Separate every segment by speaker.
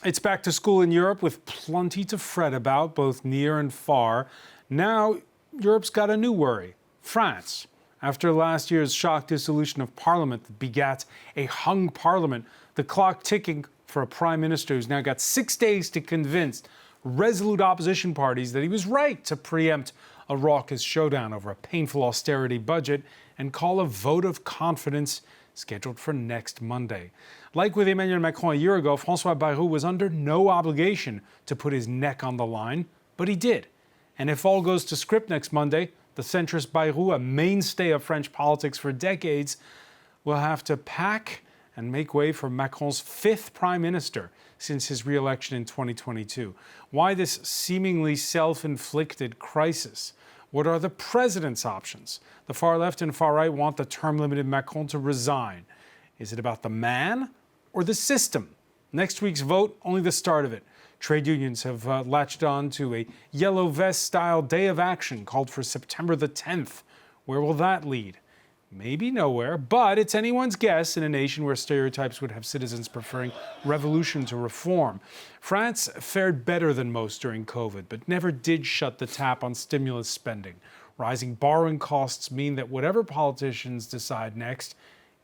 Speaker 1: It's back to school in Europe with plenty to fret about, both near and far. Now, Europe's got a new worry: France. After last year's shock dissolution of Parliament that begat a hung Parliament, the clock ticking for a Prime Minister who's now got 6 days to convince resolute opposition parties that he was right to preempt a raucous showdown over a painful austerity budget and call a vote of confidence scheduled for next Monday. Like with Emmanuel Macron a year ago, François Bayrou was under no obligation to put his neck on the line, but he did. And if all goes to script next Monday, the centrist Bayrou, a mainstay of French politics for decades, will have to pack and make way for Macron's fifth prime minister since his re-election in 2022. Why this seemingly self-inflicted crisis? What are the president's options? The far left and far right want the term-limited Macron to resign. Is it about the man or the system? Next week's vote, only the start of it. Trade unions have latched on to a yellow vest-style day of action called for September the 10th. Where will that lead? Maybe nowhere, but it's anyone's guess in a nation where stereotypes would have citizens preferring revolution to reform. France fared better than most during COVID, but never did shut the tap on stimulus spending. Rising borrowing costs mean that whatever politicians decide next,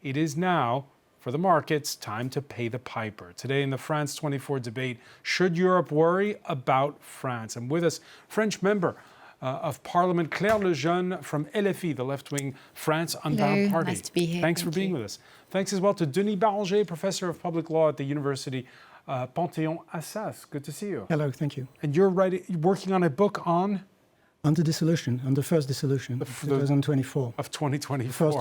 Speaker 1: it is now, for the markets, time to pay the piper. Today in the France 24 debate, should Europe worry about France? And with us, French member of Parliament, Claire Lejeune from LFI, the left-wing France Unbound Party.
Speaker 2: Nice to be here.
Speaker 1: Thanks for being with us. Thanks as well to Denis Barranger, professor of public law at the University Panthéon-Assas. Good to see you.
Speaker 3: Hello, thank you.
Speaker 1: And you're working on a book on?
Speaker 3: On the dissolution, on the first dissolution of 2024.
Speaker 1: Of 2024.
Speaker 3: The first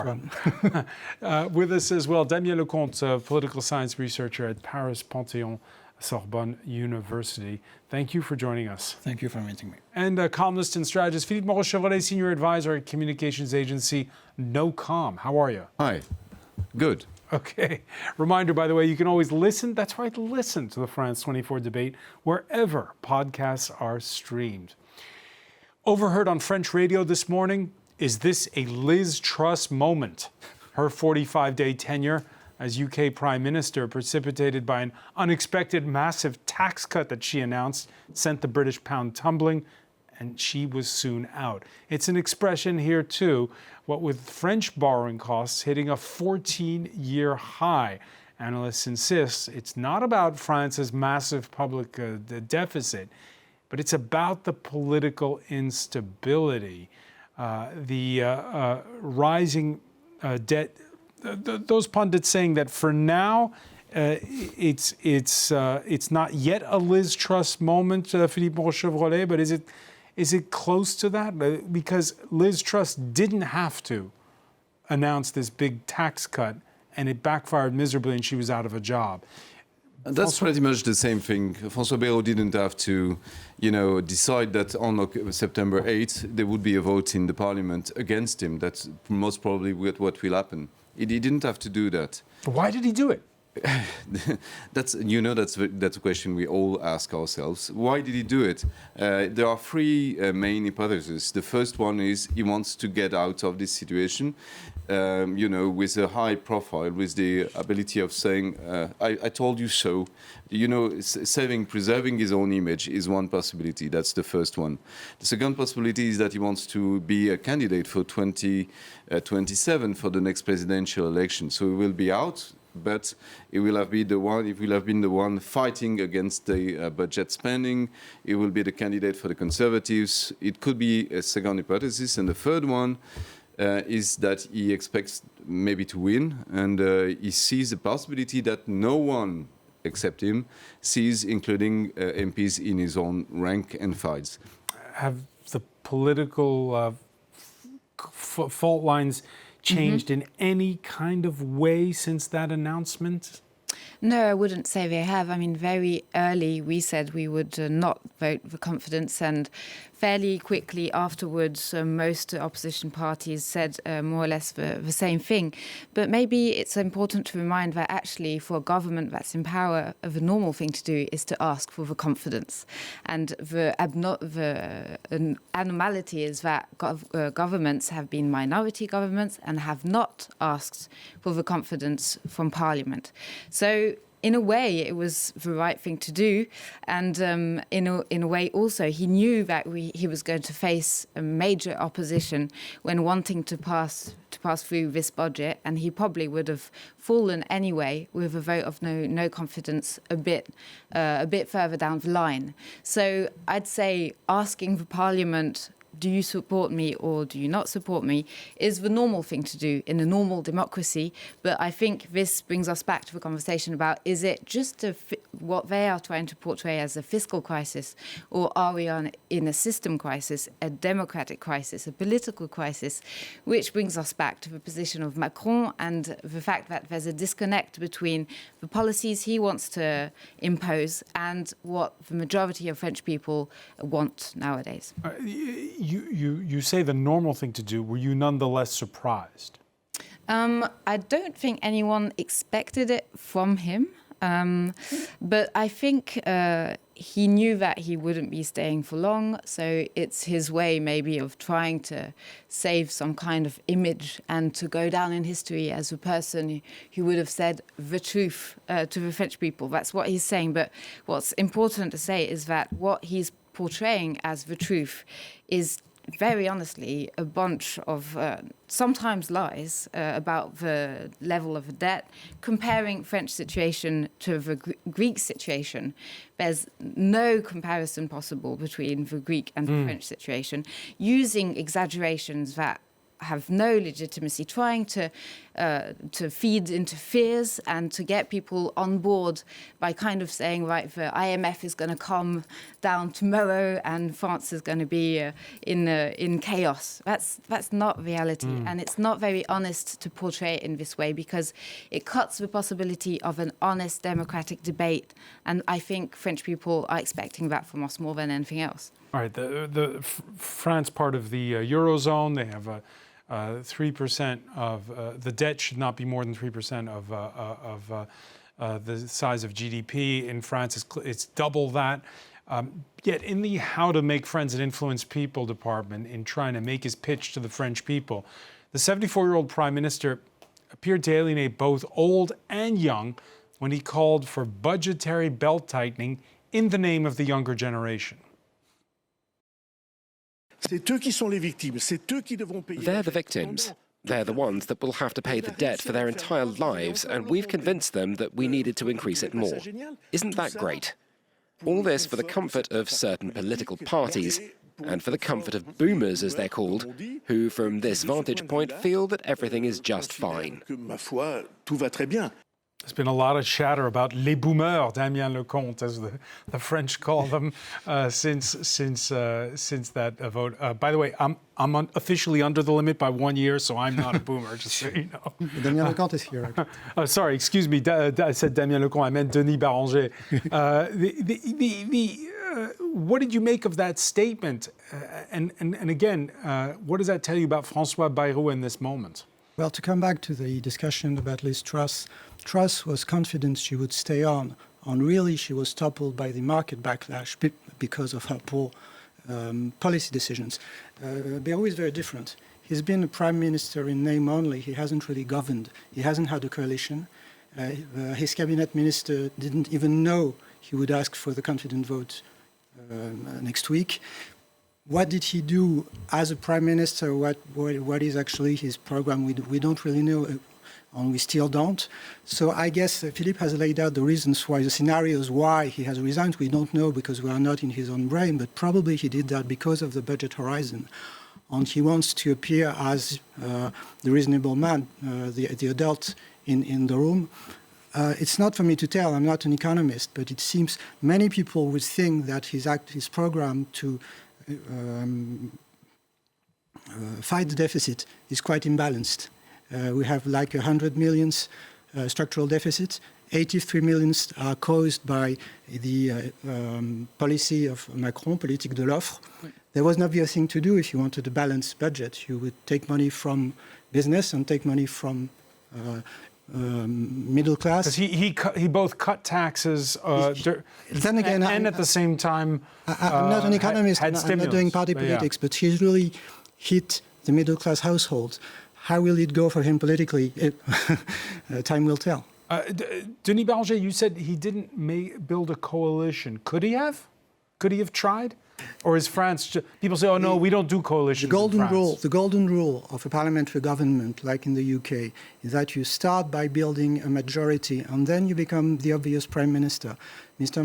Speaker 3: one.
Speaker 1: With us as well, Damien Lecomte, a political science researcher at Paris Panthéon Sorbonne University. Thank you for joining us.
Speaker 4: Thank you for inviting me.
Speaker 1: And columnist and strategist Philippe Moreau-Chevrolet, senior advisor at communications agency NoCom. How are you?
Speaker 5: Hi. Good.
Speaker 1: Okay. Reminder, by the way, you can always listen. That's right, listen to the France 24 debate wherever podcasts are streamed. Overheard on French radio this morning, is this a Liz Truss moment? Her 45-day tenure as UK Prime Minister, precipitated by an unexpected massive tax cut that she announced, sent the British pound tumbling, and she was soon out. It's an expression here too, what with French borrowing costs hitting a 14-year high. Analysts insist it's not about France's massive public deficit, but it's about the political instability, the rising debt. Those pundits saying that for now, it's not yet a Liz Truss moment, Philippe Moreau-Chevrolet, but is it close to that? Because Liz Truss didn't have to announce this big tax cut, and it backfired miserably, and she was out of a job.
Speaker 5: That's pretty much the same thing. François Bayrou didn't have to, decide that on September 8th there would be a vote in the parliament against him. That's most probably what will happen. He didn't have to do that.
Speaker 1: Why did he do it?
Speaker 5: That's a question we all ask ourselves. Why did he do it? There are three main hypotheses. The first one is he wants to get out of this situation, with a high profile, with the ability of saying, I told you so. Preserving his own image is one possibility. That's the first one. The second possibility is that he wants to be a candidate for 2027 for the next presidential election. So he will be out, but he will have been the one fighting against the budget spending. He will be the candidate for the Conservatives. It could be a second hypothesis. And the third one is that he expects maybe to win, and he sees the possibility that no one except him sees, including MPs in his own rank and files.
Speaker 1: Have the political fault lines changed in any kind of way since that announcement?
Speaker 2: No, I wouldn't say they have. I mean, very early we said we would not vote for confidence, and fairly quickly afterwards most opposition parties said more or less the same thing. But maybe it's important to remind that actually for a government that's in power, the normal thing to do is to ask for the confidence. And the anomaly is that governments have been minority governments and have not asked for the confidence from Parliament. So in a way, it was the right thing to do. And in a way, also, he knew that he was going to face a major opposition when wanting to pass through this budget, and he probably would have fallen anyway with a vote of no confidence a bit further down the line. So I'd say asking the Parliament, do you support me or do you not support me, is the normal thing to do in a normal democracy. But I think this brings us back to the conversation about, is it just what they are trying to portray as a fiscal crisis, or are we in a system crisis, a democratic crisis, a political crisis, which brings us back to the position of Macron and the fact that there's a disconnect between the policies he wants to impose and what the majority of French people want nowadays.
Speaker 1: You say the normal thing to do. Were you nonetheless surprised?
Speaker 2: I don't think anyone expected it from him. But I think he knew that he wouldn't be staying for long. So it's his way maybe of trying to save some kind of image and to go down in history as a person who would have said the truth to the French people. That's what he's saying. But what's important to say is that what he's portraying as the truth is very honestly a bunch of sometimes lies about the level of the debt, comparing French situation to the Greek situation. There's no comparison possible between the Greek and the French situation, using exaggerations that have no legitimacy, trying to feed into fears and to get people on board by kind of saying, right, the IMF is going to come down tomorrow and France is going to be in chaos. That's not reality, and it's not very honest to portray it in this way, because it cuts the possibility of an honest democratic debate, and I think French people are expecting that from us more than anything else.
Speaker 1: All right, the France part of the Eurozone, they have a 3% of the debt should not be more than 3% of the size of GDP. In France, it's double that. Yet in the How to Make Friends and Influence People department, in trying to make his pitch to the French people, the 74-year-old prime minister appeared to alienate both old and young when he called for budgetary belt-tightening in the name of the younger generation.
Speaker 4: They're the victims. They're the ones that will have to pay the debt for their entire lives, and we've convinced them that we needed to increase it more. Isn't that great? All this for the comfort of certain political parties, and for the comfort of boomers, as they're called, who, from this vantage point, feel that everything is just fine.
Speaker 1: There's been a lot of chatter about les boomers, Damien Lecomte, as the French call them, since that vote. By the way, I'm officially under the limit by 1 year, so I'm not a boomer, just so you know.
Speaker 3: Damien Lecomte is here.
Speaker 1: Sorry, excuse me. I said Damien Lecomte. I meant Denis Barranger. What did you make of that statement? And again, what does that tell you about François Bayrou in this moment?
Speaker 3: Well, to come back to the discussion about Liz Truss, Truss was confident she would stay on. Really, she was toppled by the market backlash because of her poor policy decisions. Bayrou is very different. He's been a prime minister in name only. He hasn't really governed. He hasn't had a coalition. His cabinet minister didn't even know he would ask for the confidence vote next week. What did he do as a prime minister? What is actually his program? We don't really know, and we still don't. So I guess Philippe has laid out the reasons why, the scenarios why he has resigned. We don't know because we are not in his own brain, but probably he did that because of the budget horizon. And he wants to appear as the reasonable man, the adult in the room. It's not for me to tell, I'm not an economist, but it seems many people would think that his program to fight the deficit is quite imbalanced. We have like 100 million structural deficit. 83 million are caused by the policy of Macron, politique de l'offre. There was no obvious thing to do if you wanted a balanced budget. You would take money from business and take money from middle class.
Speaker 1: Because he both cut taxes
Speaker 3: then again,
Speaker 1: and at the same time
Speaker 3: I'm not an economist, I'm not doing party politics, but he's really hit the middle class household. How will it go for him politically? Time will tell.
Speaker 1: Denis Barger, you said he didn't build a coalition. Could he have? Could he have tried? Or is France, people say, oh no, we don't do coalitions
Speaker 3: The golden rule of a parliamentary government, like in the UK, is that you start by building a majority and then you become the obvious prime minister. Mr.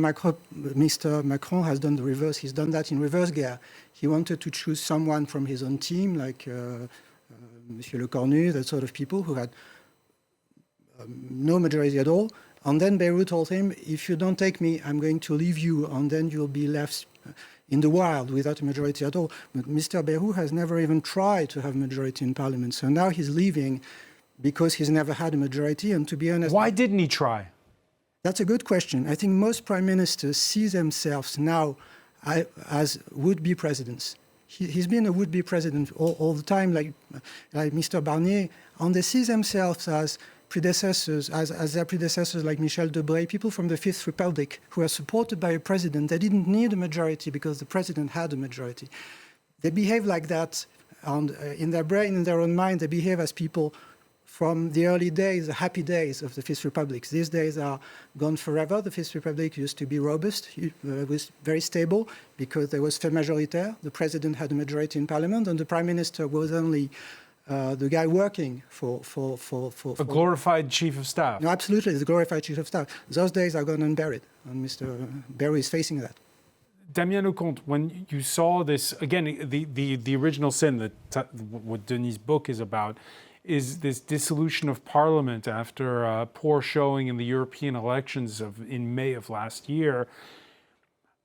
Speaker 3: Macron has done the reverse. He's done that in reverse gear. He wanted to choose someone from his own team, like Monsieur Le Cornu, that sort of people who had no majority at all. And then Bayrou told him, if you don't take me, I'm going to leave you, and then you'll be left in the wild without a majority at all. But Mr. Bayrou has never even tried to have a majority in parliament. So now he's leaving because he's never had a majority. And to be honest...
Speaker 1: Why didn't he try?
Speaker 3: That's a good question. I think most prime ministers see themselves now as would-be presidents. He's been a would-be president all the time, like Mr. Barnier, and they see themselves as predecessors, as their predecessors like Michel Debré, people from the Fifth Republic who are supported by a president. They didn't need a majority because the president had a majority. They behave like that, and in their brain, in their own mind, they behave as people from the early days, the happy days of the Fifth Republic. These days are gone forever. The Fifth Republic used to be robust, was very stable because there was fait majoritaire. The president had a majority in parliament, and the prime minister was only the guy working for
Speaker 1: a glorified chief of staff.
Speaker 3: No, absolutely, the glorified chief of staff. Those days are gone unburied, and Mr. Bayrou is facing that.
Speaker 1: Damien Lecomte, when you saw this, again, the original sin that what Denis' book is about is this dissolution of parliament after a poor showing in the European elections in May of last year.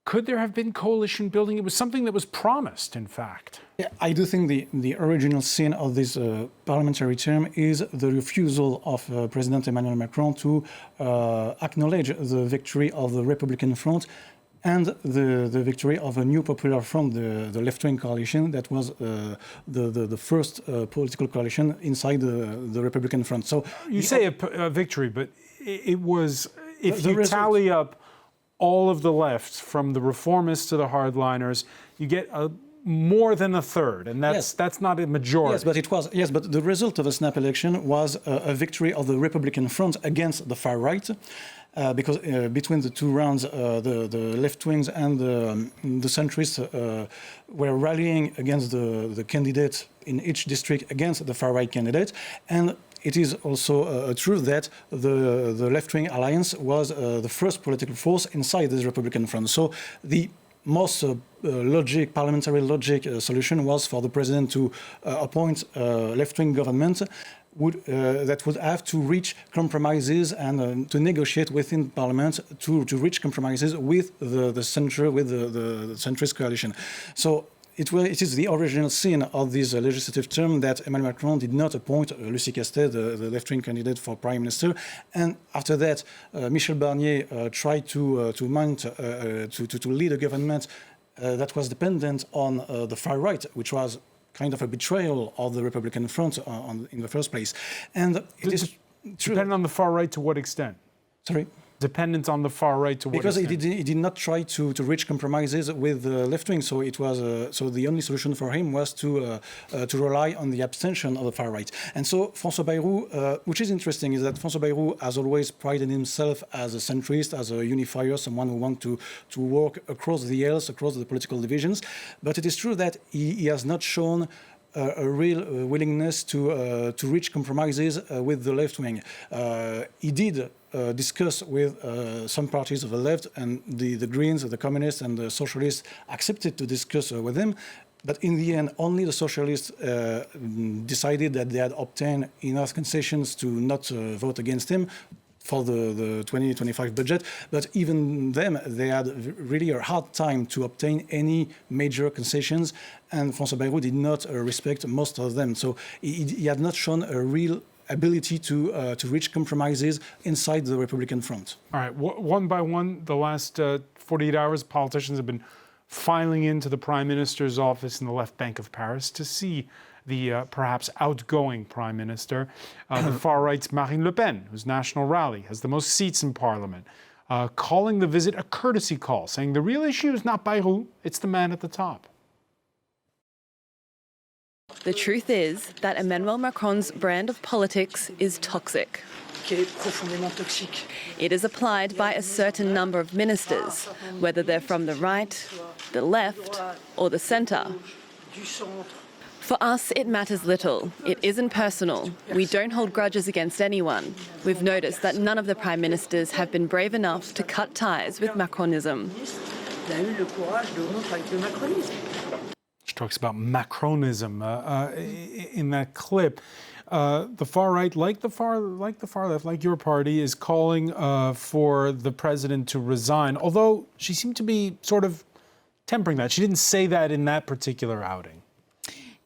Speaker 1: Could there have been coalition building? It was something that was promised, in fact.
Speaker 6: Yeah, I do think the original sin of this parliamentary term is the refusal of President Emmanuel Macron to acknowledge the victory of the Republican Front and the victory of a new Popular Front, the left-wing coalition that was the first political coalition inside the Republican Front. So
Speaker 1: you say a victory, but it was, if you tally up all of the left, from the reformists to the hardliners, you get more than a third, and that's not a majority.
Speaker 6: Yes, but it was. Yes, but the result of the snap election was a victory of the Republican Front against the far right, because between the two rounds, the left wings and the centrists were rallying against the candidate in each district against the far right candidate, and it is also true that the left-wing alliance was the first political force inside this Republican Front. So the most parliamentary logic solution was for the president to appoint a left-wing government that would have to reach compromises and to negotiate within parliament to reach compromises with the center, with the centrist coalition. So it is the original sin of this legislative term that Emmanuel Macron did not appoint Lucie Castet, the left-wing candidate for prime minister, and after that, Michel Barnier tried to lead a government that was dependent on the far right, which was kind of a betrayal of the Republican Front in the first place. And it is true.
Speaker 1: Dependent on the far right to what extent?
Speaker 6: Sorry?
Speaker 1: Dependent on the far right to what
Speaker 6: because
Speaker 1: extent?
Speaker 6: he did not try to reach compromises with the left wing, so it was so the only solution for him was to rely on the abstention of the far right. And so François Bayrou, which is interesting, is that François Bayrou has always prided himself as a centrist, as a unifier, someone who wants to work across the aisles, across the political divisions. But it is true that he has not shown a real willingness to reach compromises with the left wing. He did discuss with some parties of the left, and the Greens, the Communists, and the Socialists accepted to discuss with him. But in the end, only the Socialists decided that they had obtained enough concessions to not vote against him for the 2025 budget. But even them, they had really a hard time to obtain any major concessions, and François Bayrou did not respect most of them. So he had not shown a real ability to reach compromises inside the Republican Front.
Speaker 1: All right, one by one, the last 48 hours, politicians have been filing into the Prime Minister's office in the left bank of Paris to see the perhaps outgoing Prime Minister. The far right's Marine Le Pen, whose national rally has the most seats in Parliament, calling the visit a courtesy call, saying the real issue is not Bayrou, it's the man at the top.
Speaker 7: The truth is that Emmanuel Macron's brand of politics is toxic. It is applied by a certain number of ministers, whether they're from the right, the left, or the centre. For us, it matters little. It isn't personal. We don't hold grudges against anyone. We've noticed that none of the prime ministers have been brave enough to cut ties with Macronism.
Speaker 1: She talks about Macronism in that clip. The far right, like the far left, like your party, is calling for the president to resign. Although she seemed to be sort of tempering that. She didn't say that in that particular outing.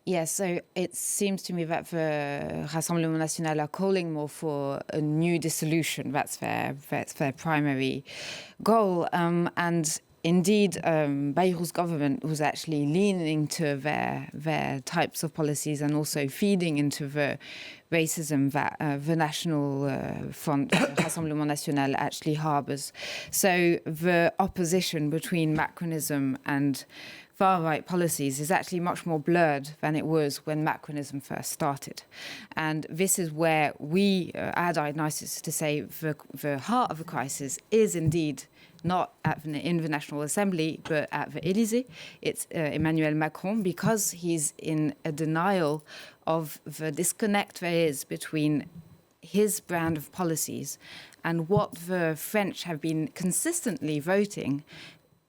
Speaker 2: Yes, so it seems to me that the Rassemblement National are calling more for a new dissolution. That's their primary goal. And indeed, Bayrou's government was actually leaning to their types of policies and also feeding into the racism that the National Front, Rassemblement National, actually harbours. So the opposition between Macronism and far-right policies is actually much more blurred than it was when Macronism first started. And this is where we, our diagnosis to say the heart of the crisis is indeed not in the National Assembly, but at the Élysée. It's Emmanuel Macron, because he's in a denial of the disconnect there is between his brand of policies and what the French have been consistently voting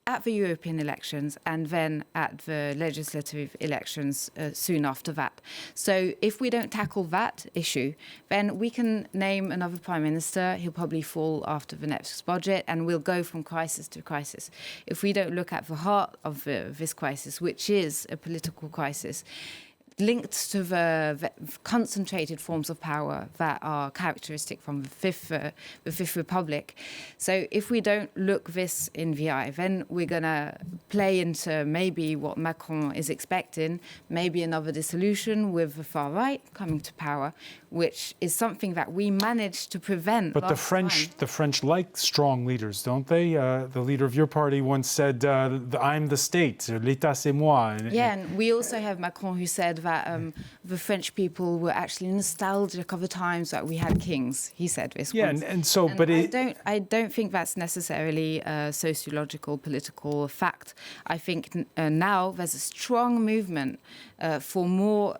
Speaker 2: at the European elections and then at the legislative elections soon after that. So if we don't tackle that issue, then we can name another prime minister. He'll probably fall after the next budget, and we'll go from crisis to crisis. If we don't look at the heart of this crisis, which is a political crisis, linked to the concentrated forms of power that are characteristic from the Fifth Republic. So if we don't look this in the eye, then we're going to play into maybe what Macron is expecting, maybe another dissolution with the far right coming to power, which is something that we managed to prevent.
Speaker 1: But the French like strong leaders, don't they? The leader of your party once said, "I'm the state, l'État c'est moi."
Speaker 2: Yeah, and we also have Macron who said that the French people were actually nostalgic of the times that we had kings. He said this.
Speaker 1: Yeah,
Speaker 2: once.
Speaker 1: and so,
Speaker 2: and
Speaker 1: but
Speaker 2: I don't think that's necessarily a sociological, political fact. I think now there's a strong movement for more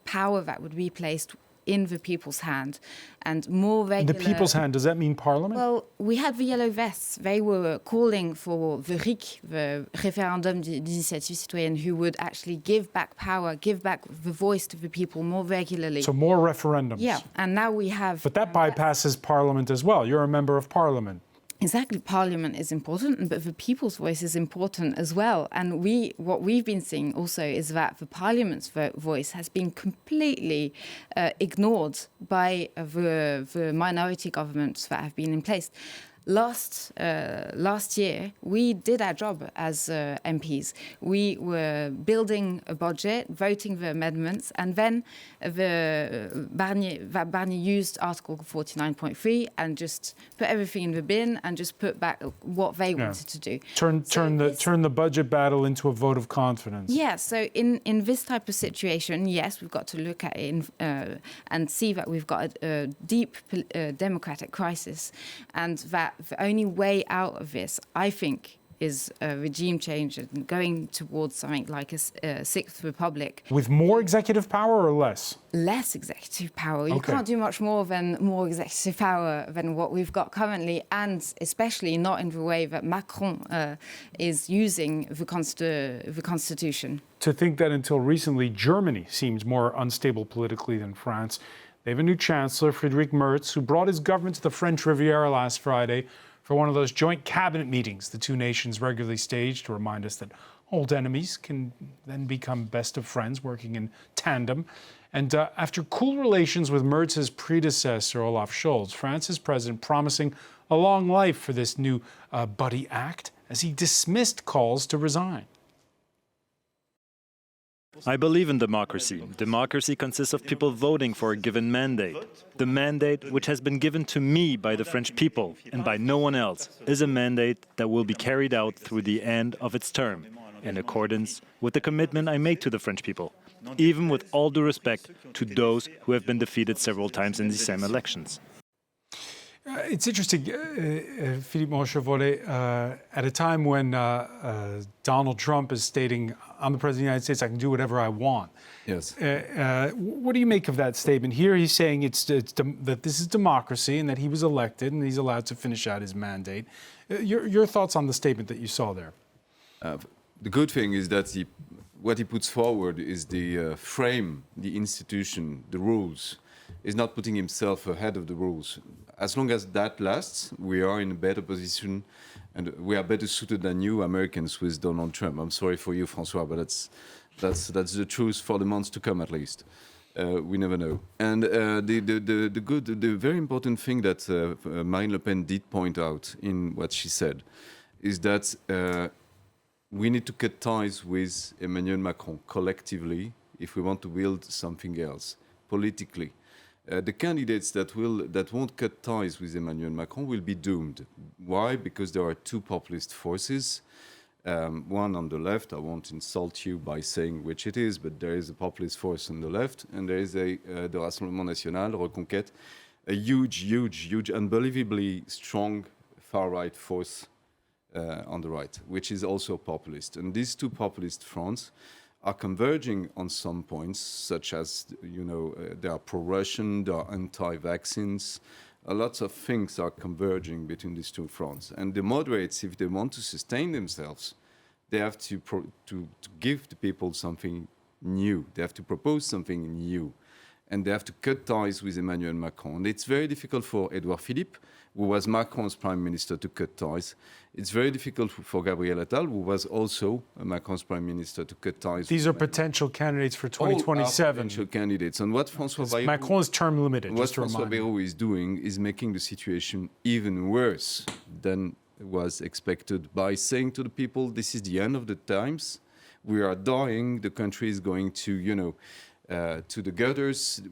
Speaker 2: power that would be placed in the people's hand and more regular...
Speaker 1: The people's hand, does that mean parliament?
Speaker 2: Well, we had the Yellow Vests. They were calling for the RIC, the Référendum d'initiative citoyenne, who would actually give back power, give back the voice to the people more regularly.
Speaker 1: So more referendums.
Speaker 2: Yeah, and now we have...
Speaker 1: But that bypasses parliament as well. You're a member of parliament.
Speaker 2: Exactly, parliament is important, but the people's voice is important as well. And what we've been seeing also is that the parliament's voice has been completely ignored by the minority governments that have been in place. Last year, we did our job as MPs. We were building a budget, voting the amendments, and then Barnier used Article 49.3 and just put everything in the bin and just put back what they wanted to do.
Speaker 1: Turn the budget battle into a vote of confidence.
Speaker 2: Yeah, so in this type of situation, yes, we've got to look at it and see that we've got a deep democratic crisis, and that the only way out of this, I think, is a regime change and going towards something like a Sixth Republic.
Speaker 1: With more executive power or less?
Speaker 2: Less executive power. You can't do much more than more executive power than what we've got currently, and especially not in the way that Macron is using the Constitution.
Speaker 1: To think that until recently, Germany seems more unstable politically than France. They have a new chancellor, Friedrich Merz, who brought his government to the French Riviera last Friday for one of those joint cabinet meetings the two nations regularly stage to remind us that old enemies can then become best of friends working in tandem. And after cool relations with Merz's predecessor, Olaf Scholz, France's president promising a long life for this new buddy act as he dismissed calls to resign.
Speaker 8: I believe in democracy. Democracy consists of people voting for a given mandate. The mandate, which has been given to me by the French people and by no one else, is a mandate that will be carried out through the end of its term, in accordance with the commitment I made to the French people, even with all due respect to those who have been defeated several times in these same elections.
Speaker 1: It's interesting, Philippe Rochevole, at a time when Donald Trump is stating, I'm the President of the United States, I can do whatever I want.
Speaker 5: Yes.
Speaker 1: What do you make of that statement? Here he's saying that this is democracy and that he was elected and he's allowed to finish out his mandate. Your thoughts on the statement that you saw there?
Speaker 5: The good thing is that what he puts forward is the frame, the institution, the rules. He's not putting himself ahead of the rules. As long as that lasts, we are in a better position and we are better suited than you Americans with Donald Trump. I'm sorry for you, François, but that's the truth for the months to come at least. We never know. And the very important thing that Marine Le Pen did point out in what she said is that we need to cut ties with Emmanuel Macron collectively if we want to build something else politically. The candidates that won't cut ties with Emmanuel Macron will be doomed. Why? Because there are two populist forces. One on the left, I won't insult you by saying which it is, but there is a populist force on the left, and there is the Rassemblement National, Reconquête, a huge, unbelievably strong far-right force on the right, which is also populist. And these two populist fronts are converging on some points, such as, they are pro-Russian, they are anti-vaccines. Lots of things are converging between these two fronts. And the moderates, if they want to sustain themselves, they have to give the people something new. They have to propose something new. And they have to cut ties with Emmanuel Macron. And it's very difficult for Édouard Philippe, who was Macron's prime minister, to cut ties. It's very difficult for Gabriel Attal, who was also Macron's prime minister, to cut ties.
Speaker 1: These are potential candidates for 2027.
Speaker 5: Potential candidates. And what François Bayrou,
Speaker 1: Macron is term limited.
Speaker 5: What François Bayrou is doing is making the situation even worse than was expected by saying to the people, this is the end of the times. We are dying. The country is going to, to the gutters.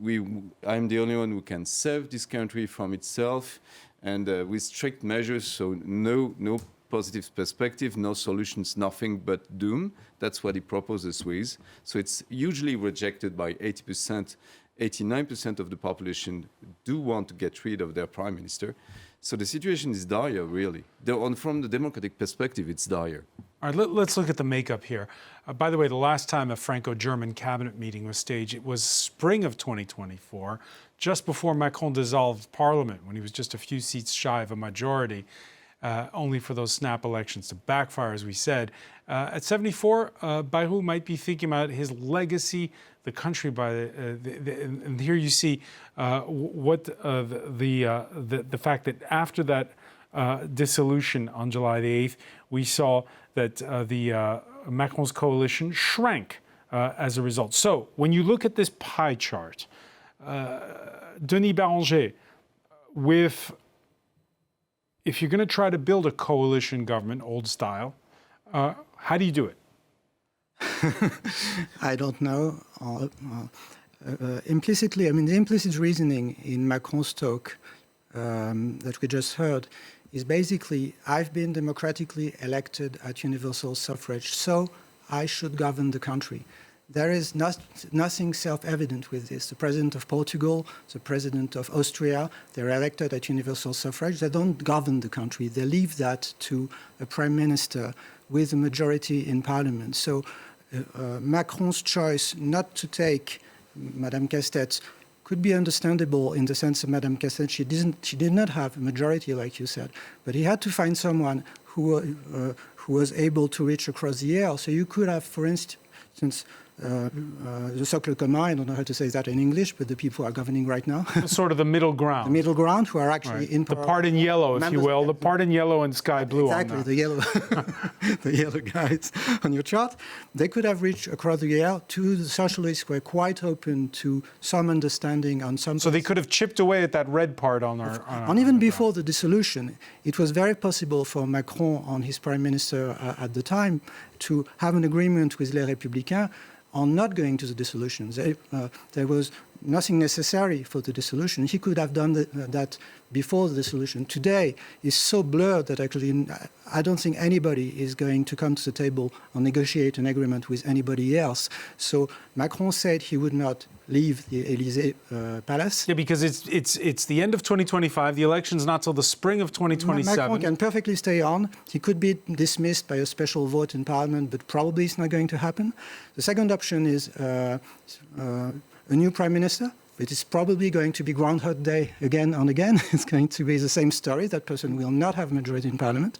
Speaker 5: I'm the only one who can save this country from itself, and with strict measures, so no positive perspective, no solutions, nothing but doom. That's what he proposes with. So it's usually rejected by 80%, 89% of the population do want to get rid of their prime minister. So the situation is dire, really. From the democratic perspective, it's dire.
Speaker 1: All right, let's look at the makeup here. By the way, the last time a Franco-German cabinet meeting was staged, it was spring of 2024, just before Macron dissolved parliament, when he was just a few seats shy of a majority, only for those snap elections to backfire, as we said. At 74, Bayrou might be thinking about his legacy, the country and here you see what the fact that after that dissolution on July the 8th, we saw that Macron's coalition shrank as a result. So when you look at this pie chart, Denis Barranger, if you're going to try to build a coalition government, old style, how do you do it?
Speaker 3: I don't know. Implicitly, the implicit reasoning in Macron's talk that we just heard is basically, I've been democratically elected at universal suffrage, so I should govern the country. There is nothing self-evident with this. The president of Portugal, the president of Austria, they're elected at universal suffrage. They don't govern the country. They leave that to a prime minister with a majority in parliament. So Macron's choice not to take Madame Castex could be understandable in the sense of Madame Castex. She did not have a majority, like you said, but he had to find someone who was able to reach across the aisle. So you could have, for instance, the socle commun, I don't know how to say that in English, but the people who are governing right now.
Speaker 1: Sort of the middle ground.
Speaker 3: The middle ground, who are actually in power.
Speaker 1: The part in yellow, if you will. The part in yellow and sky blue.
Speaker 3: Exactly, the yellow, the yellow guys on your chart. They could have reached across the aisle. The socialists were quite open to some understanding on some.
Speaker 1: So they could have chipped away at that red part on our.
Speaker 3: And even before the dissolution, it was very possible for Macron, on his prime minister at the time, to have an agreement with Les Républicains on not going to the dissolution. There was nothing necessary for the dissolution. He could have done that before the dissolution. Today is so blurred that actually I don't think anybody is going to come to the table and negotiate an agreement with anybody else. So Macron said he would not leave the Élysée palace.
Speaker 1: Yeah, because it's the end of 2025. The election's not till the spring of 2027.
Speaker 3: Macron can perfectly stay on. He could be dismissed by a special vote in Parliament, but probably it's not going to happen. The second option is a new prime minister. It is probably going to be Groundhog Day again and again. It's going to be the same story. That person will not have majority in Parliament.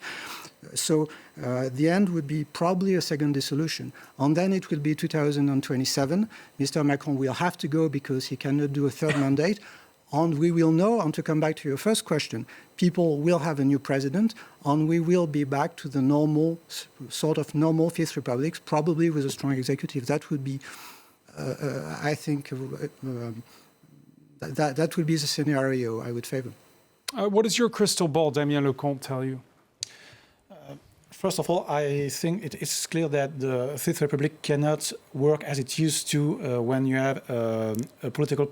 Speaker 3: So the end would be probably a second dissolution. And then it will be 2027. Mr. Macron will have to go because he cannot do a third mandate. And we will know, and to come back to your first question, people will have a new president, and we will be back to the normal, sort of normal Fifth Republic, probably with a strong executive. That would be, I think, that would be the scenario I would favor.
Speaker 1: What does your crystal ball, Damien Lecomte, tell you?
Speaker 6: First of all, I think it is clear that the Fifth Republic cannot work as it used to when you have a political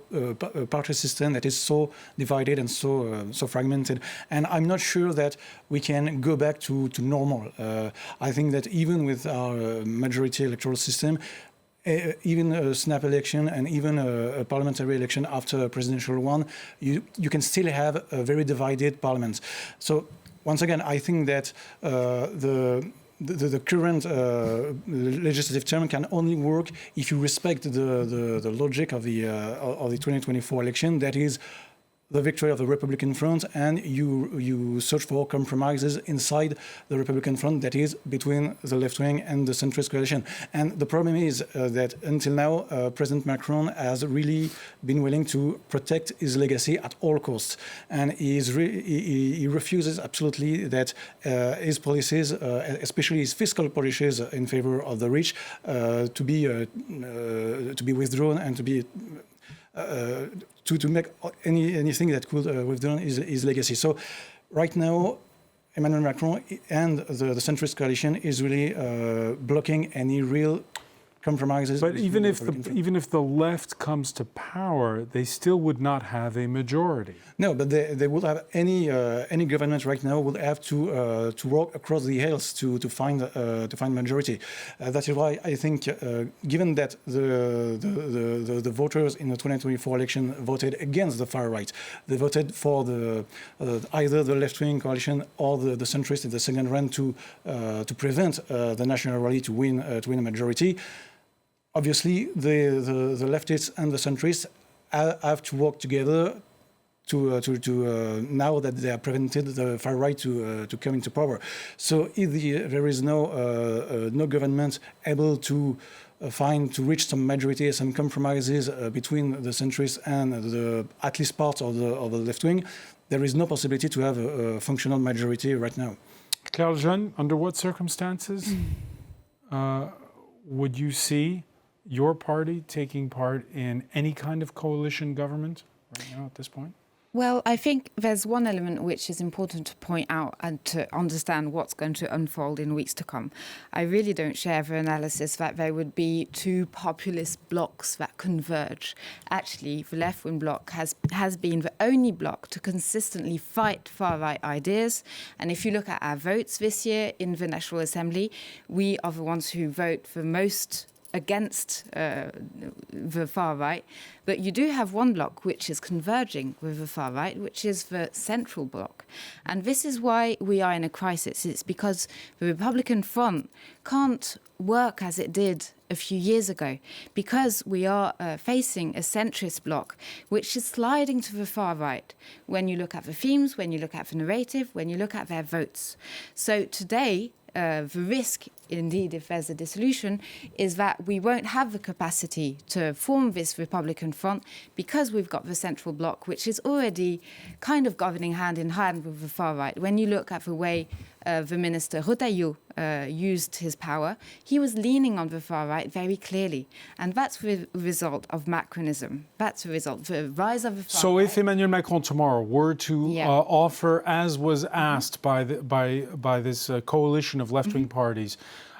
Speaker 6: party system that is so divided and so fragmented. And I'm not sure that we can go back to normal. I think that even with our majority electoral system, even a snap election and even a parliamentary election after a presidential one, you can still have a very divided parliament. So once again, I think that the current legislative term can only work if you respect the logic of the 2024 election. That is the victory of the Republican front, and you search for compromises inside the Republican front, that is between the left wing and the centrist coalition. And the problem is that until now, President Macron has really been willing to protect his legacy at all costs, and he refuses absolutely that his policies, especially his fiscal policies in favor of the rich, to be withdrawn and to be. To make anything that could withdraw his legacy. So right now, Emmanuel Macron and the centrist coalition is really blocking any real compromises.
Speaker 1: But even if the left comes to power, they still would not have a majority.
Speaker 6: No, but they would have any government right now would have to work across the hills to find majority. That is why I think, given that the voters in the 2024 election voted against the far right, they voted for either the left-wing coalition or the centrists in the second round to prevent the National Rally to win a majority. Obviously, the leftists and the centrists have to work together to now that they have prevented the far right to come into power. So if there is no government able to reach some majority, some compromises between the centrists and at least part of the left wing, there is no possibility to have a functional majority right now.
Speaker 1: Claire Jeune, under what circumstances would you see your party taking part in any kind of coalition government right now at this point?
Speaker 2: Well, I think there's one element which is important to point out and to understand what's going to unfold in weeks to come. I really don't share the analysis that there would be two populist blocs that converge. Actually, the left-wing bloc has been the only bloc to consistently fight far-right ideas. And if you look at our votes this year in the National Assembly, we are the ones who vote the most against the far right, but you do have one bloc which is converging with the far right, which is the central bloc. And this is why we are in a crisis. It's because the Republican front can't work as it did a few years ago, because we are facing a centrist bloc which is sliding to the far right when you look at the themes, when you look at the narrative, when you look at their votes. So today, the risk, indeed, if there's a dissolution, is that we won't have the capacity to form this Republican front because we've got the central bloc, which is already kind of governing hand in hand with the far right. When you look at the way the minister Retailleau used his power, he was leaning on the far right very clearly. And that's the result of Macronism. That's the result, the rise of the far right.
Speaker 1: So if Emmanuel Macron tomorrow were to offer, as was asked by this coalition of left-wing parties,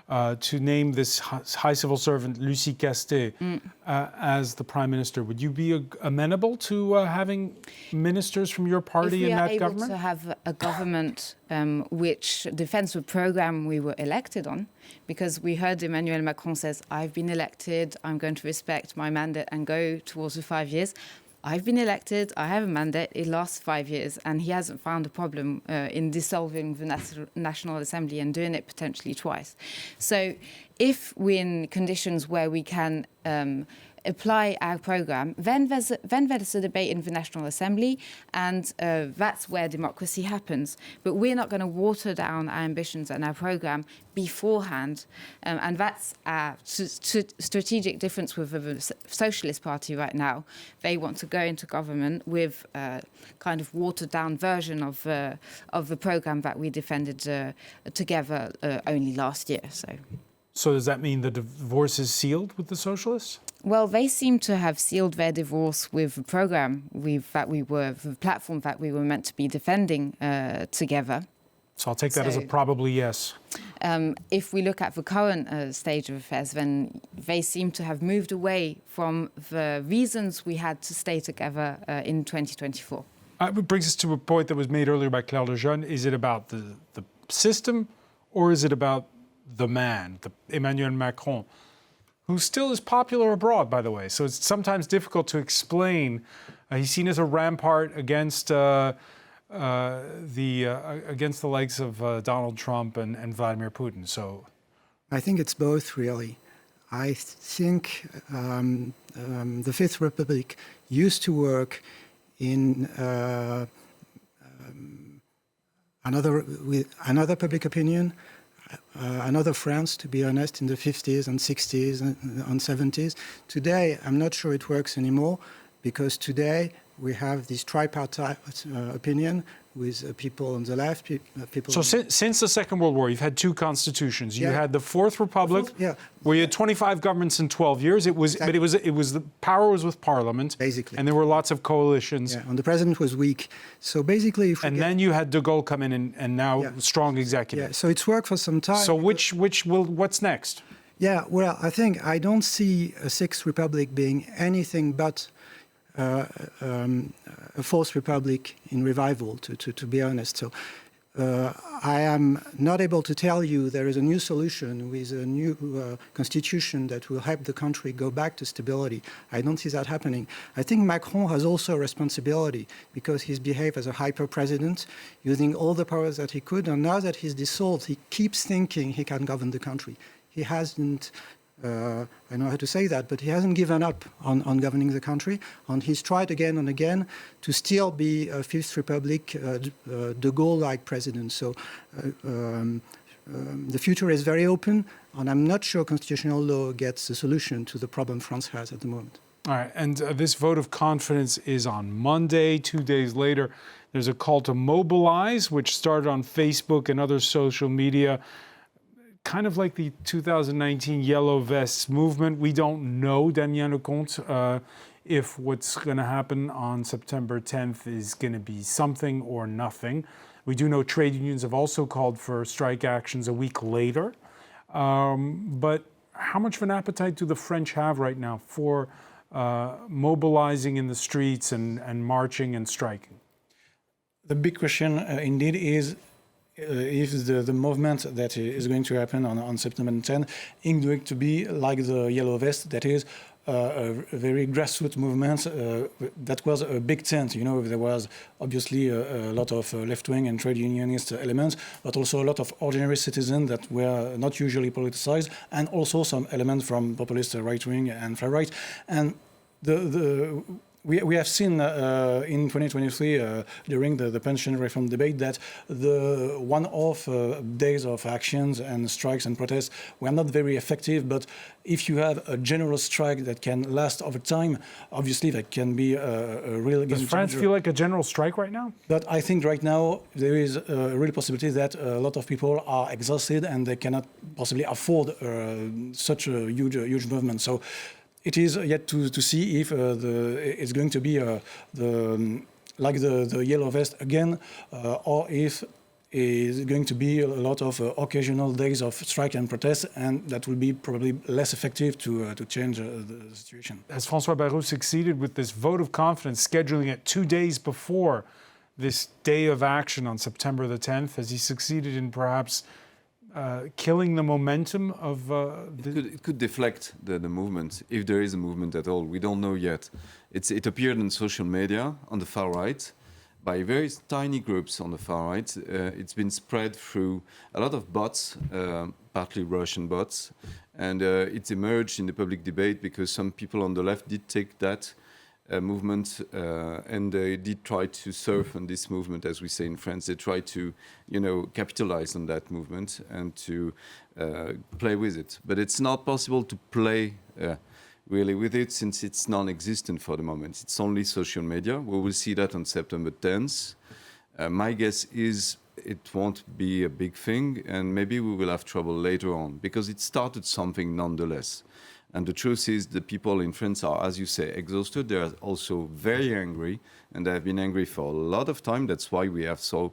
Speaker 1: to name this high civil servant, Lucie Castet, as the prime minister. Would you be amenable to having ministers from your party in that government?
Speaker 2: If we are able to have a government which defends the programme we were elected on, because we heard Emmanuel Macron says, I've been elected, I'm going to respect my mandate and go towards the 5 years. I've been elected, I have a mandate, it lasts 5 years, and he hasn't found a problem in dissolving the National Assembly and doing it potentially twice. So if we're in conditions where we can apply our programme, then there's a debate in the National Assembly, and that's where democracy happens. But we're not going to water down our ambitions and our programme beforehand, and that's our strategic difference with the Socialist Party right now. They want to go into government with a kind of watered-down version of the programme that we defended together only last year.
Speaker 1: So does that mean the divorce is sealed with the Socialists?
Speaker 2: Well, they seem to have sealed their divorce with the programme the platform that we were meant to be defending together.
Speaker 1: So I'll take that as a probably yes.
Speaker 2: If we look at the current stage of affairs, then they seem to have moved away from the reasons we had to stay together in 2024.
Speaker 1: It brings us to a point that was made earlier by Claire Lejeune. Is it about the system, or is it about the man, Emmanuel Macron, who still is popular abroad, by the way? So it's sometimes difficult to explain. He's seen as a rampart against the likes of Donald Trump and Vladimir Putin. So
Speaker 3: I think it's both, really. I think the Fifth Republic used to work in another public opinion, another France, to be honest, in the 50s and 60s and 70s. Today, I'm not sure it works anymore, because today we have this tripartite opinion with people on the left, people...
Speaker 1: So since the Second World War, you've had two constitutions. You had the Fourth Republic, where you had 25 governments in 12 years. But it was the power was with Parliament,
Speaker 3: basically,
Speaker 1: and there were lots of coalitions.
Speaker 3: Yeah, and the president was weak. So basically,
Speaker 1: then you had de Gaulle come in, and now strong executive.
Speaker 3: Yeah, so it's worked for some time.
Speaker 1: So what's next?
Speaker 3: Yeah, well, I don't see a Sixth Republic being anything but a Fourth Republic in revival, to be honest. So I am not able to tell you there is a new solution with a new constitution that will help the country go back to stability. I don't see that happening. I think Macron has also a responsibility, because he's behaved as a hyper-president, using all the powers that he could, and now that he's dissolved, he keeps thinking he can govern the country. He hasn't... I know how to say that, but he hasn't given up on governing the country, and he's tried again and again to still be a Fifth Republic, de Gaulle-like president. So the future is very open, and I'm not sure constitutional law gets a solution to the problem France has at the moment.
Speaker 1: All right, and this vote of confidence is on Monday. 2 days later, there's a call to mobilize, which started on Facebook and other social media. Kind of like the 2019 Yellow Vests movement. We don't know, Damien Lecomte, if what's going to happen on September 10th is going to be something or nothing. We do know trade unions have also called for strike actions a week later. But how much of an appetite do the French have right now for mobilizing in the streets and marching and striking?
Speaker 6: The big question indeed is if the movement that is going to happen on September 10 is going to be like the Yellow Vest, that is a very grassroots movement that was a big tent. You know, there was obviously a lot of left-wing and trade unionist elements, but also a lot of ordinary citizens that were not usually politicized, and also some elements from populist right-wing and far-right. And we have seen in 2023, during the pension reform debate, that the one-off days of actions and strikes and protests were not very effective. But if you have a general strike that can last over time, obviously that can be a real game changer.
Speaker 1: Does France feel like a general strike right now?
Speaker 6: But I think right now there is a real possibility that a lot of people are exhausted and they cannot possibly afford such a huge movement. So it is yet to see if it's going to be like the Yellow Vest again, or if is going to be a lot of occasional days of strike and protest, and that will be probably less effective to change the situation.
Speaker 1: Has François Bayrou succeeded with this vote of confidence, scheduling it 2 days before this day of action on September the 10th? Has he succeeded in perhaps killing the momentum of
Speaker 5: It could deflect the movement, if there is a movement at all. We don't know yet. It appeared on social media on the far right by very tiny groups on the far right. It's been spread through a lot of bots, partly Russian bots, and it emerged in the public debate because some people on the left did take that movement and they did try to surf on this movement, as we say in France. They tried to, capitalize on that movement and to play with it. But it's not possible to play really with it since it's non-existent for the moment. It's only social media. We will see that on September 10th. My guess is it won't be a big thing, and maybe we will have trouble later on because it started something nonetheless. And the truth is the people in France are, as you say, exhausted. They are also very angry, and they have been angry for a lot of time. That's why we have so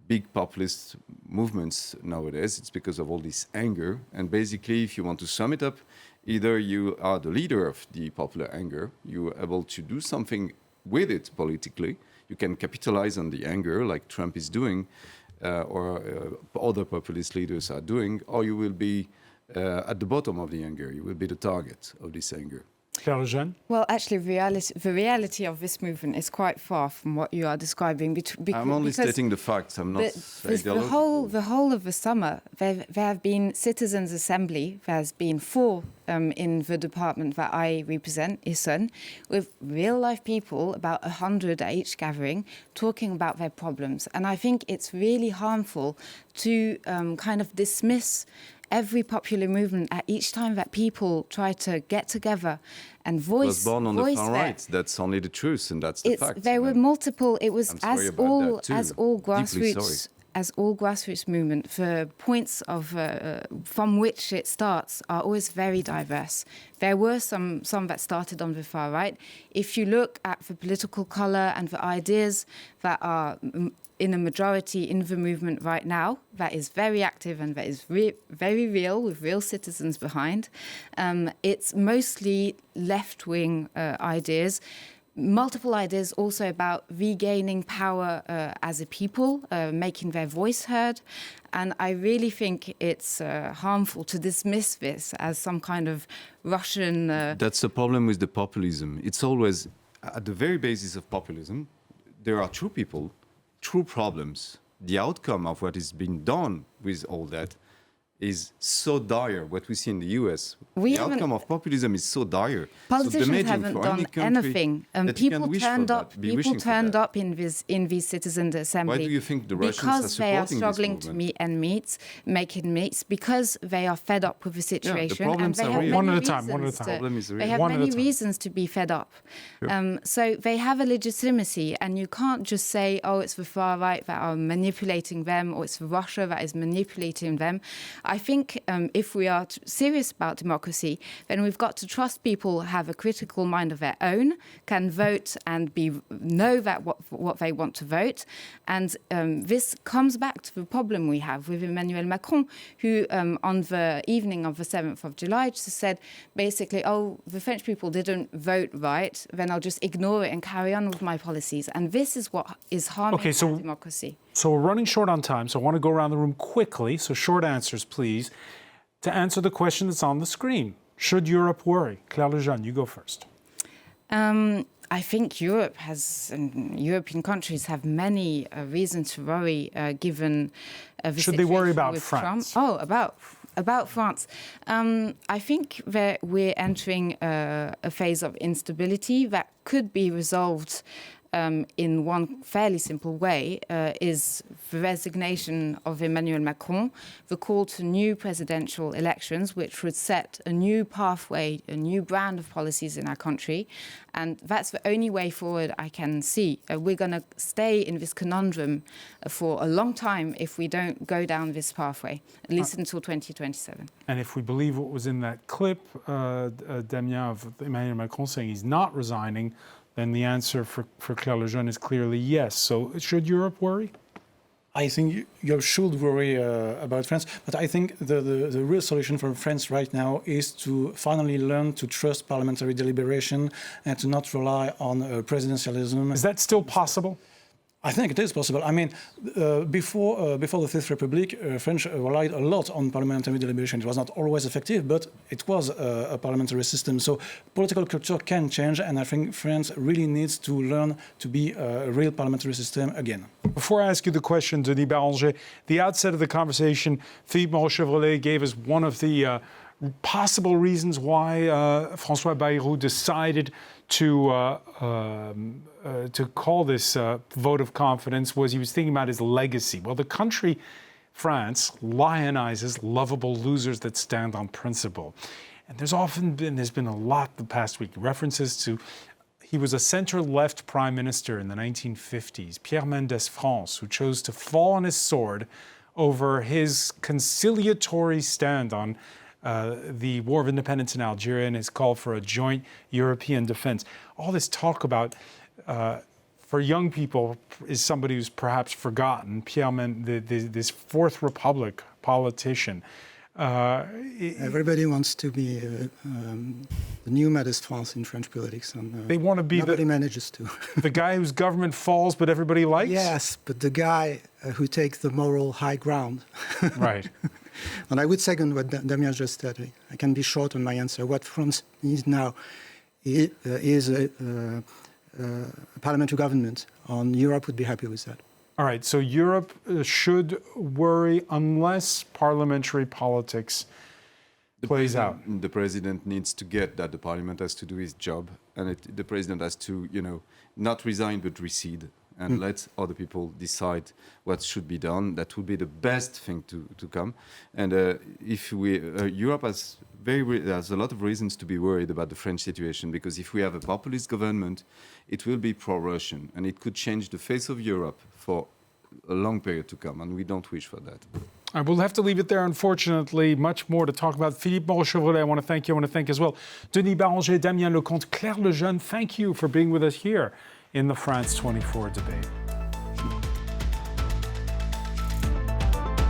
Speaker 5: big populist movements nowadays. It's because of all this anger. And basically, if you want to sum it up, either you are the leader of the popular anger, you are able to do something with it politically, you can capitalize on the anger like Trump is doing, or other populist leaders are doing, or you will be at the bottom of the anger. You will be the target of this anger.
Speaker 1: Claire Lejeune?
Speaker 2: Well, actually, the reality of this movement is quite far from what you are describing.
Speaker 5: I'm only stating the facts. I'm not ideological.
Speaker 2: The whole of the summer, there have been citizens' assembly. There's been 4 in the department that I represent, Essonne, with real-life people, about 100 at each gathering, talking about their problems. And I think it's really harmful to kind of dismiss every popular movement at each time that people try to get together and voice.
Speaker 5: It was born on the far right. That's only the truth, and that's the fact.
Speaker 2: There were multiple. It was as all grassroots movement. The points of from which it starts are always very diverse. There were some that started on the far right. If you look at the political colour and the ideas that are in a majority in the movement right now, that is very active and that is very real, with real citizens behind. It's mostly left-wing ideas, multiple ideas also about regaining power as a people, making their voice heard. And I really think it's harmful to dismiss this as some kind of Russian...
Speaker 5: That's the problem with the populism. It's always, at the very basis of populism, there are true people, true problems. The outcome of what is being done with all that is so dire, what we see in the US. The outcome of populism is so dire.
Speaker 2: Politicians haven't done anything. People turned up in these citizens' assembly.
Speaker 5: Why do you think the Russians are supporting this movement? Because they are struggling
Speaker 2: to make meet because they are fed up with the situation.
Speaker 5: Yeah, the problems are real.
Speaker 1: One at a time.
Speaker 2: They have many reasons to be fed up. Sure. So they have a legitimacy, and you can't just say, oh, it's the far right that are manipulating them, or it's Russia that is manipulating them. I think if we are serious about democracy, then we've got to trust people have a critical mind of their own, can vote and know that what they want to vote. And this comes back to the problem we have with Emmanuel Macron, who on the evening of the 7th of July just said basically, oh, the French people didn't vote right, then I'll just ignore it and carry on with my policies. And this is what is harming our democracy.
Speaker 1: So we're running short on time, so I want to go around the room quickly. So short answers, please, to answer the question that's on the screen. Should Europe worry? Claire Lejeune, you go first.
Speaker 2: I think European countries have many reasons to worry, given the
Speaker 1: Should they worry about
Speaker 2: with
Speaker 1: France?
Speaker 2: Trump. Oh, about France. I think that we're entering a phase of instability that could be resolved in one fairly simple way, is the resignation of Emmanuel Macron, the call to new presidential elections, which would set a new pathway, a new brand of policies in our country. And that's the only way forward I can see. We're going to stay in this conundrum for a long time if we don't go down this pathway, at least until 2027.
Speaker 1: And if we believe what was in that clip, Damien, of Emmanuel Macron saying he's not resigning, then the answer for Claire Lejeune is clearly yes. So should Europe worry?
Speaker 6: I think you should worry about France, but I think the real solution for France right now is to finally learn to trust parliamentary deliberation and to not rely on presidentialism.
Speaker 1: Is that still possible?
Speaker 6: I think it is possible. I mean, before the Fifth Republic, French relied a lot on parliamentary deliberation. It was not always effective, but it was a parliamentary system. So political culture can change, and I think France really needs to learn to be a real parliamentary system again.
Speaker 1: Before I ask you the question, Denis Barranger, the outset of the conversation, Philippe Moreau-Chevrolet gave us one of the possible reasons why François Bayrou decided to call this vote of confidence was he was thinking about his legacy. Well, the country, France, lionizes lovable losers that stand on principle. And there's been a lot the past week, references to, he was a center-left prime minister in the 1950s, Pierre Mendès France, who chose to fall on his sword over his conciliatory stand on the War of Independence in Algeria and his call for a joint European defense. All this talk about, for young people, is somebody who's perhaps forgotten, Pierre this Fourth Republic politician.
Speaker 3: Everybody wants to be the new Mendès France in French politics. And,
Speaker 1: they want to be
Speaker 3: nobody manages to.
Speaker 1: The guy whose government falls but everybody likes?
Speaker 3: Yes, but the guy who takes the moral high ground.
Speaker 1: Right.
Speaker 3: And I would second what Damien just said. I can be short on my answer. What France needs now is a parliamentary government, and Europe would be happy with that.
Speaker 1: All right, so Europe should worry unless parliamentary politics plays out.
Speaker 5: The president needs to get that the parliament has to do his job, and the president has to, not resign but recede and let other people decide what should be done. That would be the best thing to come. And Europe has a lot of reasons to be worried about the French situation, because if we have a populist government, it will be pro-Russian, and it could change the face of Europe for a long period to come, and we don't wish for that.
Speaker 1: I will have to leave it there, unfortunately. Much more to talk about. Philippe Moreau-Chevrolet, I want to thank you. I want to thank as well Denis Barranger, Damien Lecomte, Claire Lejeune. Thank you for being with us here in the France 24 debate.